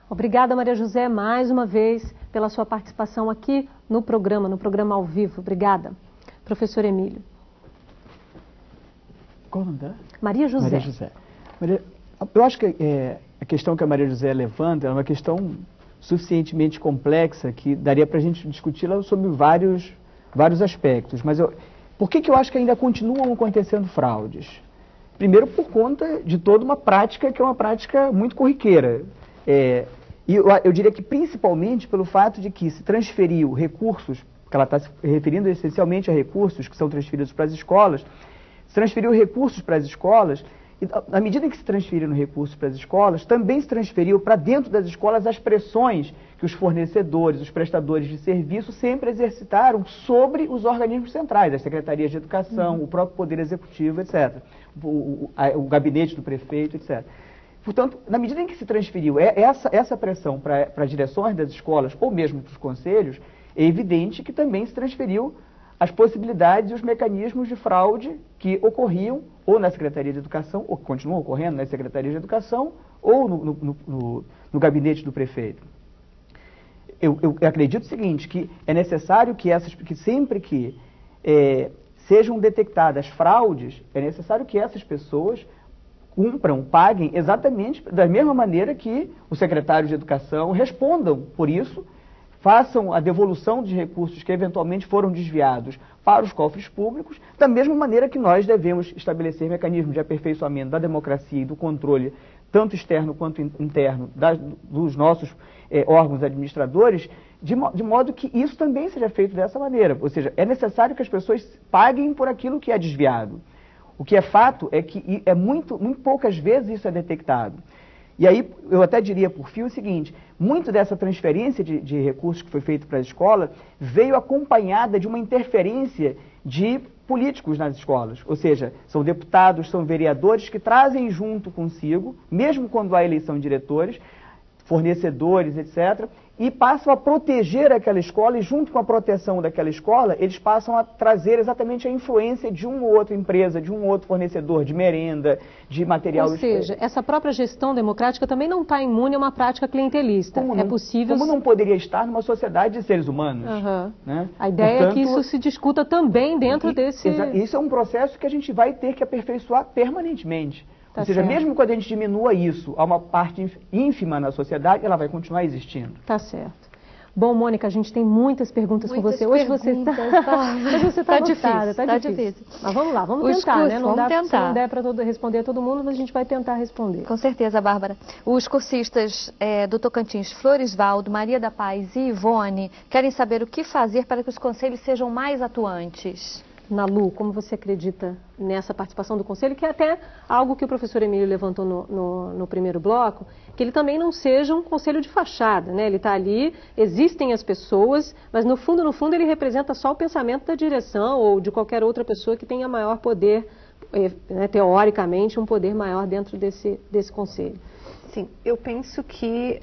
[SPEAKER 1] Obrigada, Maria José, mais uma vez pela sua participação aqui no programa ao vivo. Obrigada. Professor Emílio.
[SPEAKER 9] Qual o nome dela?
[SPEAKER 1] Maria José.
[SPEAKER 9] Maria José. Eu acho que a questão que a Maria José levanta é uma questão suficientemente complexa que daria para a gente discuti-la sobre vários aspectos. Mas por que eu acho que ainda continuam acontecendo fraudes? Primeiro, por conta de toda uma prática que é uma prática muito corriqueira. E eu diria que principalmente pelo fato de que se transferiu recursos, que ela está se referindo essencialmente a recursos que são transferidos para as escolas, se transferiu recursos para as escolas, e na medida em que se transferiram recursos para as escolas, também se transferiu para dentro das escolas as pressões que os fornecedores, os prestadores de serviço sempre exercitaram sobre os organismos centrais, as secretarias de educação, o próprio Poder Executivo, etc., o gabinete do prefeito, etc. Portanto, na medida em que se transferiu essa pressão para as direções das escolas, ou mesmo para os conselhos, é evidente que também se transferiu as possibilidades e os mecanismos de fraude que ocorriam ou na Secretaria de Educação, ou que continuam ocorrendo na Secretaria de Educação, ou no gabinete do prefeito. Eu acredito o seguinte, que é necessário que sempre que sejam detectadas fraudes, é necessário que essas pessoas cumpram, paguem exatamente da mesma maneira que os secretários de Educação respondam por isso, façam a devolução de recursos que eventualmente foram desviados para os cofres públicos, da mesma maneira que nós devemos estabelecer mecanismos de aperfeiçoamento da democracia e do controle, tanto externo quanto interno, dos nossos órgãos administradores, de modo que isso também seja feito dessa maneira. Ou seja, é necessário que as pessoas paguem por aquilo que é desviado. O que é fato é que muito poucas vezes isso é detectado. E aí, eu até diria por fim o seguinte, muito dessa transferência de recursos que foi feita para a escola veio acompanhada de uma interferência de políticos nas escolas. Ou seja, são deputados, são vereadores que trazem junto consigo, mesmo quando há eleição de diretores, fornecedores, etc., e passam a proteger aquela escola, e junto com a proteção daquela escola, eles passam a trazer exatamente a influência de uma ou outra empresa, de um outro fornecedor de merenda, de material...
[SPEAKER 1] Ou seja, essa própria gestão democrática também não está imune a uma prática clientelista.
[SPEAKER 9] É possível... Como não poderia estar numa sociedade de seres humanos. Né?
[SPEAKER 1] A ideia é que isso se discuta também dentro desse...
[SPEAKER 9] Isso é um processo que a gente vai ter que aperfeiçoar permanentemente. Ou seja, mesmo quando a gente diminua isso a uma parte ínfima na sociedade, ela vai continuar existindo.
[SPEAKER 1] Tá certo. Bom, Mônica, a gente tem muitas perguntas com você. Hoje você está
[SPEAKER 11] difícil, tá difícil.
[SPEAKER 1] Mas vamos lá, vamos tentar, né? Não der para responder a todo mundo, mas a gente vai tentar responder.
[SPEAKER 11] Com certeza, Bárbara. Os cursistas do Tocantins, Florisvaldo, Maria da Paz e Ivone, querem saber o que fazer para que os conselhos sejam mais atuantes.
[SPEAKER 1] Nalu, como você acredita nessa participação do Conselho, que é até algo que o professor Emílio levantou no primeiro bloco, que ele também não seja um conselho de fachada, né? Ele está ali, existem as pessoas, mas no fundo, ele representa só o pensamento da direção ou de qualquer outra pessoa que tenha maior poder, né, teoricamente, um poder maior dentro desse conselho.
[SPEAKER 7] Sim, eu penso que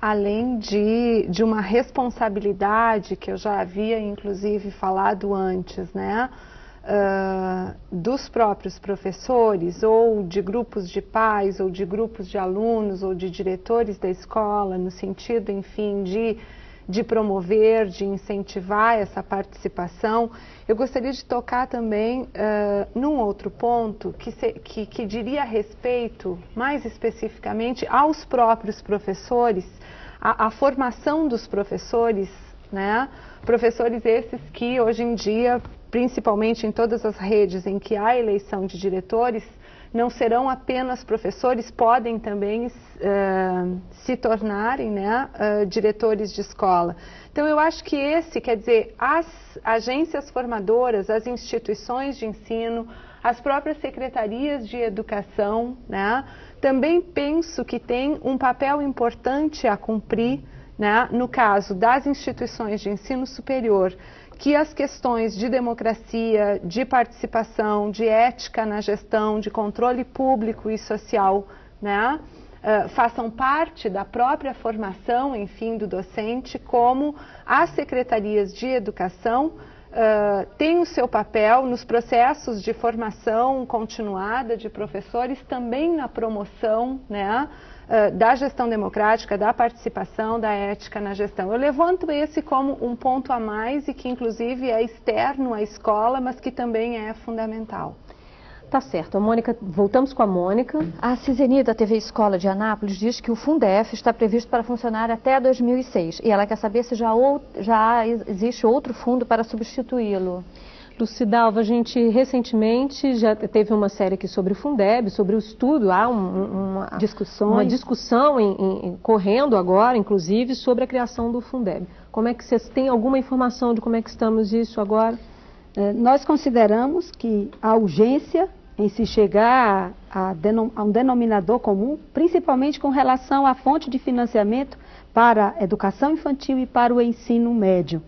[SPEAKER 7] além de uma responsabilidade que eu já havia inclusive falado antes, né, dos próprios professores ou de grupos de pais ou de grupos de alunos ou de diretores da escola, no sentido, enfim, de promover, de incentivar essa participação, eu gostaria de tocar também num outro ponto que diria respeito, mais especificamente, aos próprios professores, a formação dos professores, né? Professores esses que hoje em dia, principalmente em todas as redes em que há eleição de diretores, não serão apenas professores, podem também se tornarem, né, diretores de escola. Então, eu acho que quer dizer, as agências formadoras, as instituições de ensino, as próprias secretarias de educação, né, também penso que tem um papel importante a cumprir, né, no caso das instituições de ensino superior, que as questões de democracia, de participação, de ética na gestão, de controle público e social, né, façam parte da própria formação, enfim, do docente, como as secretarias de educação têm o seu papel nos processos de formação continuada de professores, também na promoção, né, da gestão democrática, da participação, da ética na gestão. Eu levanto esse como um ponto a mais e que inclusive é externo à escola, mas que também é fundamental.
[SPEAKER 1] Tá certo. A Mônica, voltamos com a Mônica.
[SPEAKER 11] A Ciseni, da TV Escola de Anápolis, diz que o Fundef está previsto para funcionar até 2006 e ela quer saber se já existe outro fundo para substituí-lo.
[SPEAKER 1] Lucidalva, a gente recentemente já teve uma série aqui sobre o Fundeb, sobre o estudo, há uma discussão correndo agora, inclusive, sobre a criação do Fundeb. Como é que vocês têm alguma informação de como é que estamos isso agora?
[SPEAKER 8] Nós consideramos que a urgência em se chegar a um denominador comum, principalmente com relação à fonte de financiamento para a educação infantil e para o ensino médio.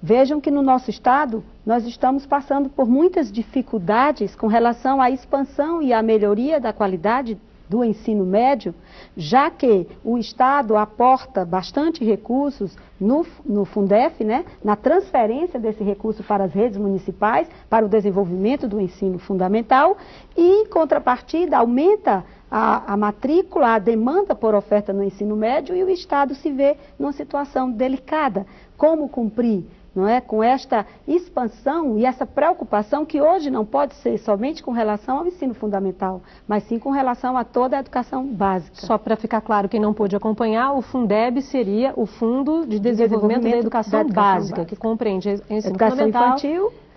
[SPEAKER 8] Vejam que no nosso estado nós estamos passando por muitas dificuldades com relação à expansão e à melhoria da qualidade do ensino médio, já que o estado aporta bastante recursos no Fundef, né, na transferência desse recurso para as redes municipais, para o desenvolvimento do ensino fundamental e, em contrapartida, aumenta a matrícula, a demanda por oferta no ensino médio e o estado se vê numa situação delicada. Como cumprir, não é, com esta expansão e essa preocupação que hoje não pode ser somente com relação ao ensino fundamental, mas sim com relação a toda a educação básica.
[SPEAKER 1] Só para ficar claro, quem não pôde acompanhar, o Fundeb seria o Fundo de Desenvolvimento da Educação Básica, que compreende ensino fundamental,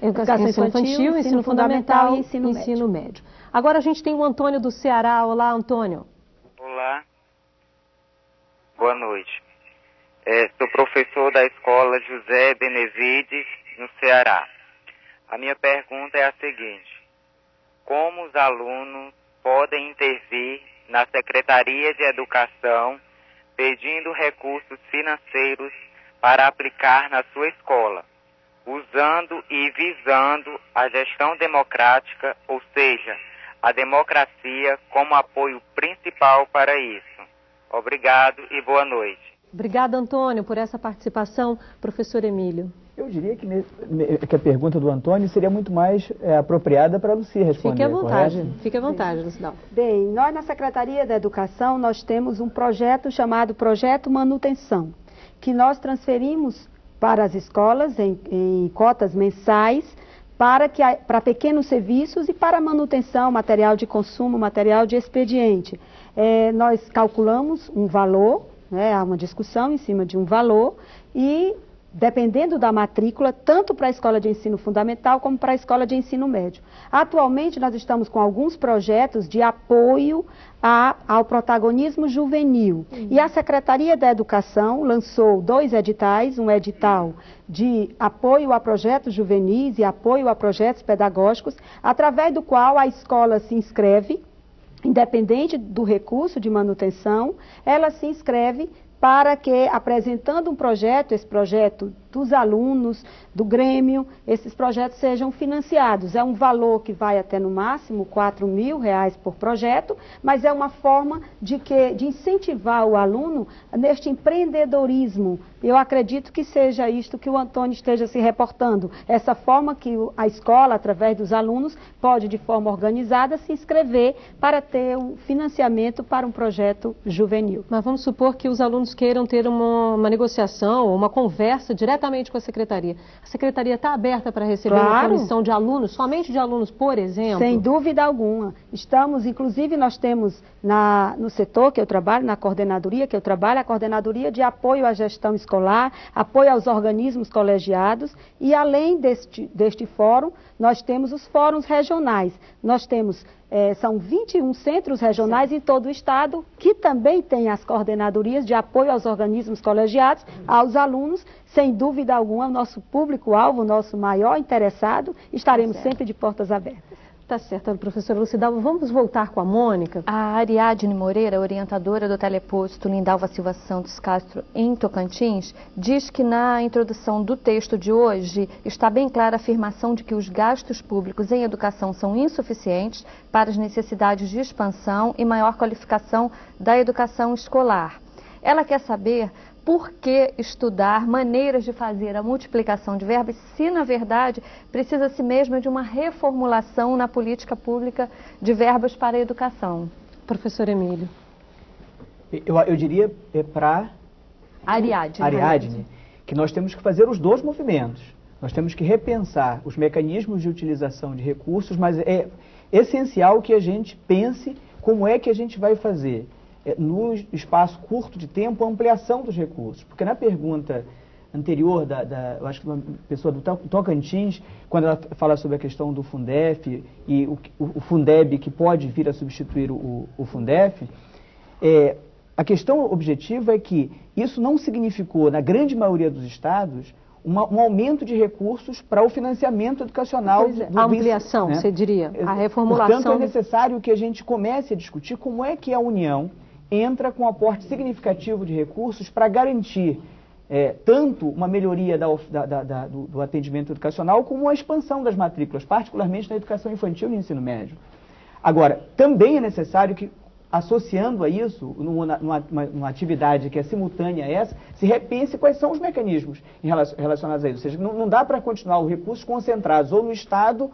[SPEAKER 1] educação infantil, ensino fundamental e ensino médio. Agora a gente tem o Antônio do Ceará. Olá, Antônio.
[SPEAKER 19] Olá. Boa noite. Sou professor da escola José Benevides, no Ceará. A minha pergunta é a seguinte: como os alunos podem intervir na Secretaria de Educação pedindo recursos financeiros para aplicar na sua escola, usando e visando a gestão democrática, ou seja, a democracia como apoio principal para isso? Obrigado e boa noite.
[SPEAKER 1] Obrigada, Antônio, por essa participação. Professor Emílio.
[SPEAKER 9] Eu diria que a pergunta do Antônio seria muito mais apropriada para a Lucia responder.
[SPEAKER 1] Fique à vontade,
[SPEAKER 9] correto?
[SPEAKER 1] fique à vontade, Lucidalva.
[SPEAKER 8] Bem, nós na Secretaria da Educação, nós temos um projeto chamado Projeto Manutenção, que nós transferimos para as escolas em cotas mensais, para pequenos serviços e para manutenção, material de consumo, material de expediente. Nós calculamos um valor, há uma discussão em cima de um valor e dependendo da matrícula, tanto para a escola de ensino fundamental como para a escola de ensino médio. Atualmente, nós estamos com alguns projetos de apoio ao protagonismo juvenil. E a Secretaria da Educação lançou 2 editais, um edital de apoio a projetos juvenis e apoio a projetos pedagógicos, através do qual a escola se inscreve, independente do recurso de manutenção, ela se inscreve para que, apresentando um projeto, esse projeto dos alunos, do Grêmio, esses projetos sejam financiados. É um valor que vai até, no máximo, R$4.000 por projeto, mas é uma forma de incentivar o aluno neste empreendedorismo. Eu acredito que seja isto que o Antônio esteja se reportando, essa forma que a escola, através dos alunos, pode, de forma organizada, se inscrever para ter um financiamento para um projeto juvenil.
[SPEAKER 1] Mas vamos supor que os alunos queiram ter uma negociação, uma conversa diretamente com a Secretaria. A Secretaria está aberta para receber uma comissão de alunos, somente de alunos, por exemplo?
[SPEAKER 8] Sem dúvida alguma. Estamos, inclusive, nós temos no setor que eu trabalho, na coordenadoria que eu trabalho, a coordenadoria de apoio à gestão escolar, apoio aos organismos colegiados, e além deste fórum, nós temos os fóruns regionais. Nós temos são 21 centros regionais em todo o estado, que também têm as coordenadorias de apoio aos organismos colegiados, aos alunos. Sem dúvida alguma, o nosso público-alvo, o nosso maior interessado, estaremos sempre de portas abertas.
[SPEAKER 1] Tá certo, professora Lucidalva. Vamos voltar com a Mônica.
[SPEAKER 11] A Ariadne Moreira, orientadora do teleposto Lindalva Silva Santos Castro, em Tocantins, diz que na introdução do texto de hoje está bem clara a afirmação de que os gastos públicos em educação são insuficientes para as necessidades de expansão e maior qualificação da educação escolar. Ela quer saber por que estudar maneiras de fazer a multiplicação de verbas se, na verdade, precisa-se mesmo de uma reformulação na política pública de verbas para a educação?
[SPEAKER 1] Professor Emílio.
[SPEAKER 9] Eu diria para Ariadne, que nós temos que fazer os 2 movimentos. Nós temos que repensar os mecanismos de utilização de recursos, mas é essencial que a gente pense como é que a gente vai fazer no espaço curto de tempo, a ampliação dos recursos. Porque na pergunta anterior, eu acho que uma pessoa do Tocantins, quando ela fala sobre a questão do Fundef e o Fundeb que pode vir a substituir o Fundef, a questão objetiva é que isso não significou, na grande maioria dos estados, um aumento de recursos para o financiamento educacional.
[SPEAKER 1] A ampliação, né? Você diria, a reformulação.
[SPEAKER 9] Portanto, é necessário que a gente comece a discutir como é que a União entra com um aporte significativo de recursos para garantir tanto uma melhoria do atendimento educacional como a expansão das matrículas, particularmente na educação infantil e no ensino médio. Agora, também é necessário que, associando a isso, numa atividade que é simultânea a essa, se repense quais são os mecanismos relacionados a isso. Ou seja, não dá para continuar os recursos concentrados ou no Estado.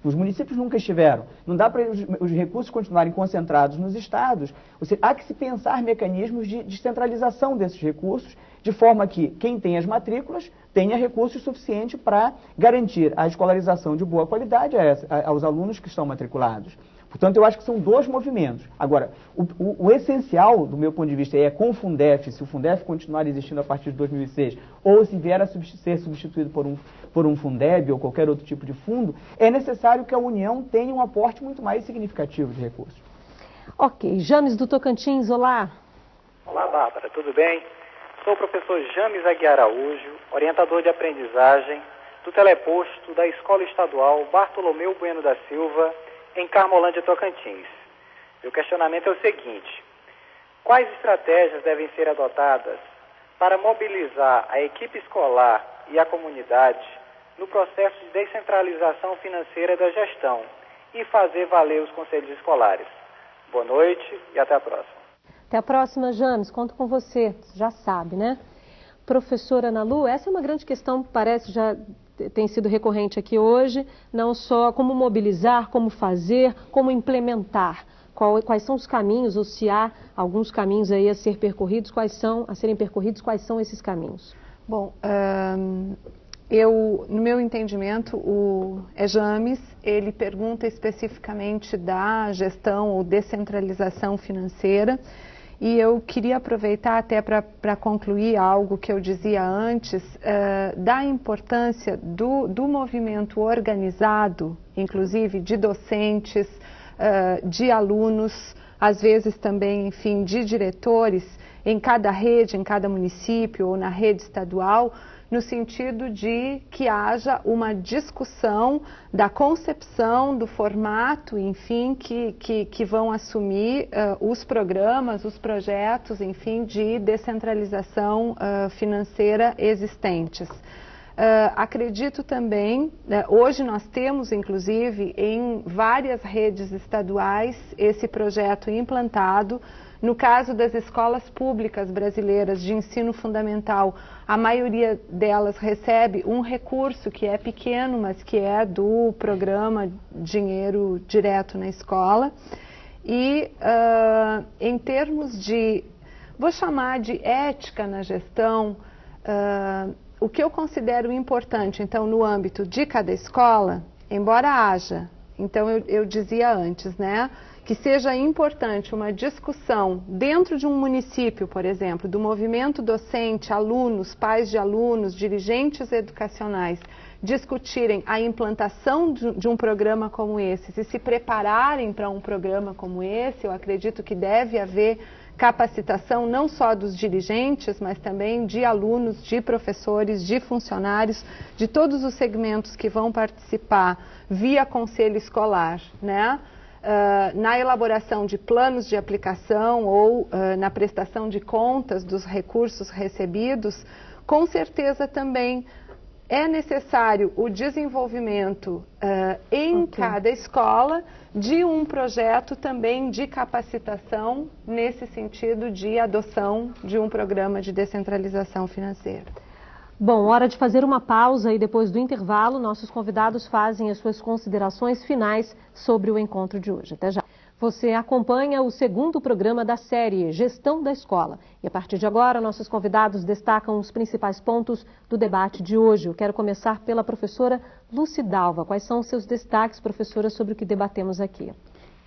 [SPEAKER 9] Os municípios nunca estiveram. Não dá para os recursos continuarem concentrados nos estados. Ou seja, há que se pensar mecanismos de descentralização desses recursos, de forma que quem tem as matrículas tenha recursos suficientes para garantir a escolarização de boa qualidade aos alunos que estão matriculados. Portanto, eu acho que são 2 movimentos. Agora, o essencial, do meu ponto de vista, é com o Fundef, se o Fundef continuar existindo a partir de 2006, ou se vier a ser substituído por um Fundeb ou qualquer outro tipo de fundo, é necessário que a União tenha um aporte muito mais significativo de recursos.
[SPEAKER 1] Ok. James do Tocantins, olá.
[SPEAKER 20] Olá, Bárbara, tudo bem? Sou o professor James Aguiar Araújo, orientador de aprendizagem do teleposto da Escola Estadual Bartolomeu Bueno da Silva, em Carmolândia, Tocantins. Meu questionamento é o seguinte: quais estratégias devem ser adotadas para mobilizar a equipe escolar e a comunidade no processo de descentralização financeira da gestão e fazer valer os conselhos escolares? Boa noite e até a próxima.
[SPEAKER 1] Até a próxima, James. Conto com você. Você já sabe, né? Professora Ana Lu, essa é uma grande questão, parece já tem sido recorrente aqui hoje, não só como mobilizar, como fazer, como implementar. Quais são os caminhos, ou se há alguns caminhos aí a ser percorridos, quais são esses caminhos?
[SPEAKER 7] Bom, no meu entendimento, o James, ele pergunta especificamente da gestão ou descentralização financeira, E eu queria aproveitar até para concluir algo que eu dizia antes, da importância do movimento organizado, inclusive de docentes, de alunos, às vezes também, enfim, de diretores, em cada rede, em cada município ou na rede estadual, no sentido de que haja uma discussão da concepção, do formato, enfim, que vão assumir os programas, os projetos, enfim, de descentralização financeira existentes. Acredito também, hoje nós temos inclusive em várias redes estaduais esse projeto implantado. No caso das escolas públicas brasileiras de ensino fundamental, a maioria delas recebe um recurso que é pequeno, mas que é do programa Dinheiro Direto na Escola. E em termos de, vou chamar de ética na gestão, o que eu considero importante, então, no âmbito de cada escola, embora haja, então eu dizia antes, né, que seja importante uma discussão dentro de um município, por exemplo, do movimento docente, alunos, pais de alunos, dirigentes educacionais, discutirem a implantação de um programa como esse e se prepararem para um programa como esse. Eu acredito que deve haver capacitação não só dos dirigentes, mas também de alunos, de professores, de funcionários, de todos os segmentos que vão participar via conselho escolar, né? Na elaboração de planos de aplicação ou na prestação de contas dos recursos recebidos. Com certeza também é necessário o desenvolvimento em cada escola de um projeto também de capacitação nesse sentido de adoção de um programa de descentralização financeira.
[SPEAKER 1] Bom, hora de fazer uma pausa e depois do intervalo, nossos convidados fazem as suas considerações finais sobre o encontro de hoje. Até já. Você acompanha o segundo programa da série Gestão da Escola. E a partir de agora, nossos convidados destacam os principais pontos do debate de hoje. Eu quero começar pela professora Lucidalva. Quais são os seus destaques, professora, sobre o que debatemos aqui?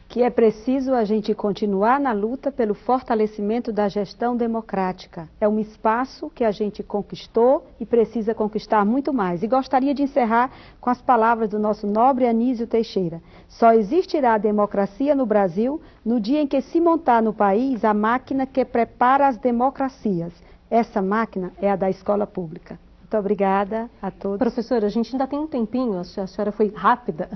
[SPEAKER 8] Que é preciso a gente continuar na luta pelo fortalecimento da gestão democrática. É um espaço que a gente conquistou e precisa conquistar muito mais. E gostaria de encerrar com as palavras do nosso nobre Anísio Teixeira. Só existirá democracia no Brasil no dia em que se montar no país a máquina que prepara as democracias. Essa máquina é a da escola pública. Muito obrigada a todos.
[SPEAKER 1] Professora, a gente ainda tem um tempinho, a senhora foi rápida.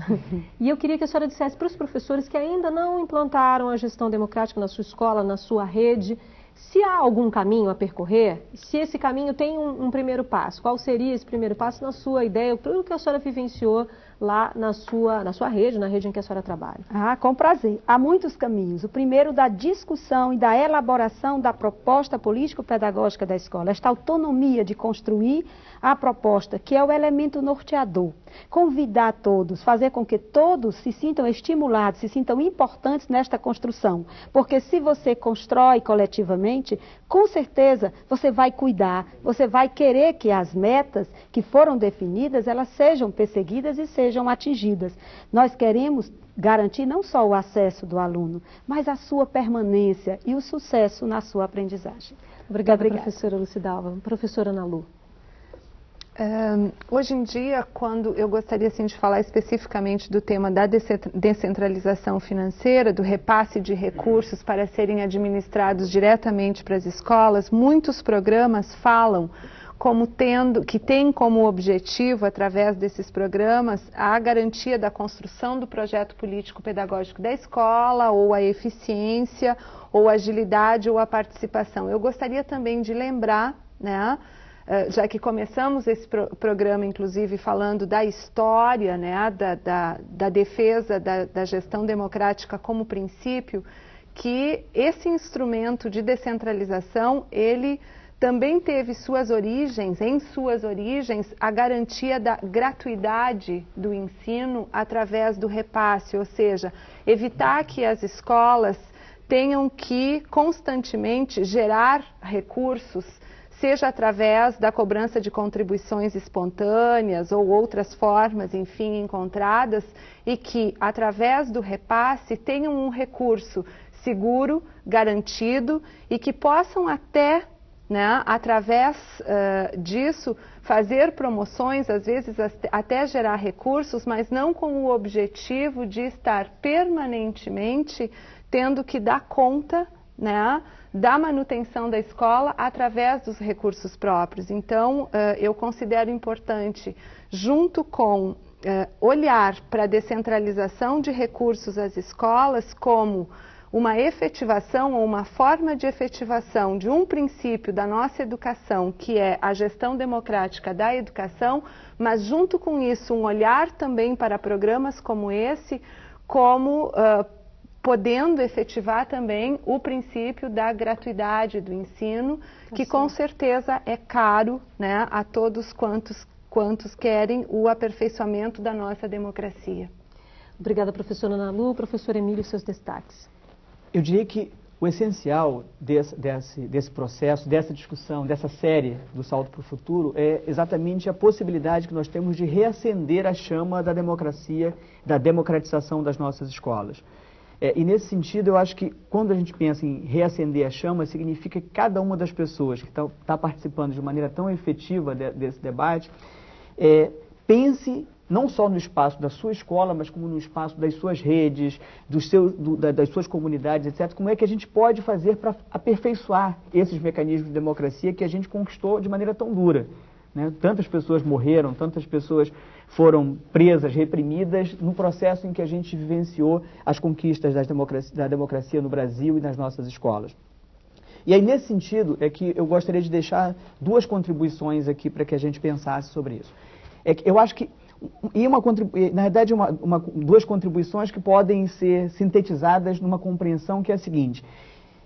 [SPEAKER 1] E eu queria que a senhora dissesse para os professores que ainda não implantaram a gestão democrática na sua escola, na sua rede, se há algum caminho a percorrer, se esse caminho tem um primeiro passo. Qual seria esse primeiro passo na sua ideia, tudo que a senhora vivenciou lá na sua rede, na rede em que a senhora trabalha?
[SPEAKER 8] Com prazer. Há muitos caminhos. O primeiro da discussão e da elaboração da proposta político-pedagógica da escola. Esta autonomia de construir a proposta, que é o elemento norteador. Convidar todos, fazer com que todos se sintam estimulados, se sintam importantes nesta construção. Porque se você constrói coletivamente, com certeza você vai cuidar, você vai querer que as metas que foram definidas, elas sejam perseguidas e sejam atingidas. Nós queremos garantir não só o acesso do aluno, mas a sua permanência e o sucesso na sua aprendizagem.
[SPEAKER 1] Obrigada. Professora Lucidalva. Professora Ana Lu.
[SPEAKER 7] Hoje em dia, quando eu gostaria assim, de falar especificamente do tema da descentralização financeira, do repasse de recursos para serem administrados diretamente para as escolas, muitos programas falam que tem como objetivo, através desses programas, a garantia da construção do projeto político-pedagógico da escola, ou a eficiência, ou a agilidade, ou a participação. Eu gostaria também de lembrar, né, já que começamos esse programa, inclusive, falando da história, né, da defesa da gestão democrática como princípio, que esse instrumento de descentralização, ele também teve em suas origens, a garantia da gratuidade do ensino através do repasse, ou seja, evitar que as escolas tenham que constantemente gerar recursos, seja através da cobrança de contribuições espontâneas ou outras formas, enfim, encontradas, e que, através do repasse, tenham um recurso seguro, garantido e que possam até, né, através disso, fazer promoções, às vezes até gerar recursos, mas não com o objetivo de estar permanentemente tendo que dar conta, né, da manutenção da escola através dos recursos próprios. Então, eu considero importante, junto com olhar para a descentralização de recursos às escolas, como uma efetivação ou uma forma de efetivação de um princípio da nossa educação, que é a gestão democrática da educação, mas junto com isso um olhar também para programas como esse, como podendo efetivar também o princípio da gratuidade do ensino, que com certeza é caro, né, a todos quantos querem o aperfeiçoamento da nossa democracia.
[SPEAKER 1] Obrigada, professora Ana Lu. Professor Emílio, seus destaques.
[SPEAKER 9] Eu diria que o essencial desse processo, dessa discussão, dessa série do Salto para o Futuro é exatamente a possibilidade que nós temos de reacender a chama da democracia, da democratização das nossas escolas. E nesse sentido, eu acho que quando a gente pensa em reacender a chama, significa que cada uma das pessoas que está participando de maneira tão efetiva desse debate, pense não só no espaço da sua escola, mas como no espaço das suas redes, das suas comunidades, etc. Como é que a gente pode fazer para aperfeiçoar esses mecanismos de democracia que a gente conquistou de maneira tão dura, né? Tantas pessoas morreram, tantas pessoas foram presas, reprimidas, no processo em que a gente vivenciou as conquistas da democracia no Brasil e nas nossas escolas. E aí, nesse sentido, é que eu gostaria de deixar duas contribuições aqui para que a gente pensasse sobre isso. Eu acho que, na verdade, duas contribuições que podem ser sintetizadas numa compreensão que é a seguinte: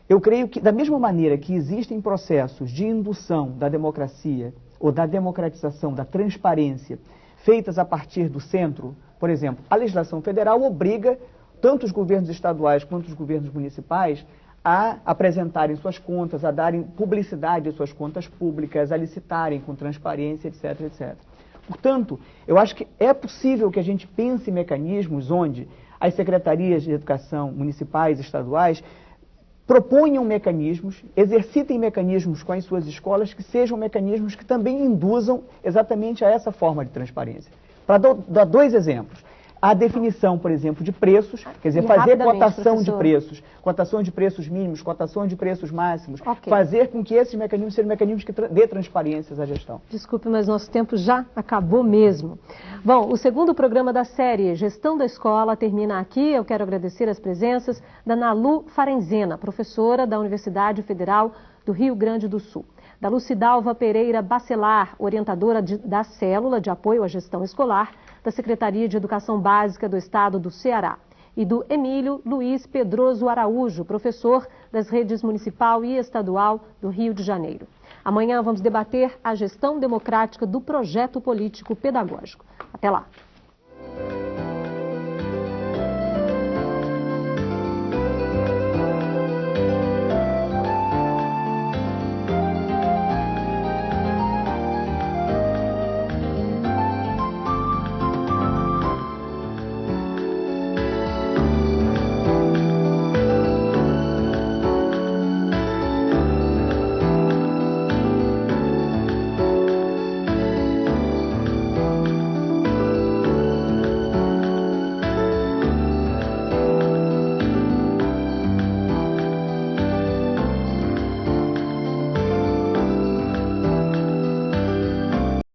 [SPEAKER 9] eu creio que, da mesma maneira que existem processos de indução da democracia ou da democratização, da transparência, feitas a partir do centro, por exemplo, a legislação federal obriga tanto os governos estaduais quanto os governos municipais a apresentarem suas contas, a darem publicidade às suas contas públicas, a licitarem com transparência, etc, etc. Portanto, eu acho que é possível que a gente pense em mecanismos onde as secretarias de educação municipais e estaduais proponham mecanismos, exercitem mecanismos com as suas escolas que sejam mecanismos que também induzam exatamente a essa forma de transparência. Para dar dois exemplos. A definição, por exemplo, de preços, quer dizer, fazer cotação de preços mínimos, cotação de preços máximos, fazer com que esses mecanismos sejam mecanismos que dê transparências à gestão.
[SPEAKER 1] Desculpe, mas nosso tempo já acabou mesmo. Bom, o segundo programa da série Gestão da Escola termina aqui. Eu quero agradecer as presenças da Ana Lu Farenzena, professora da Universidade Federal do Rio Grande do Sul, da Lucidalva Pereira Bacelar, orientadora da Célula de Apoio à Gestão Escolar da Secretaria de Educação Básica do Estado do Ceará, e do Emílio Luiz Pedroso Araújo, professor das redes municipal e estadual do Rio de Janeiro. Amanhã vamos debater a gestão democrática do projeto político pedagógico. Até lá!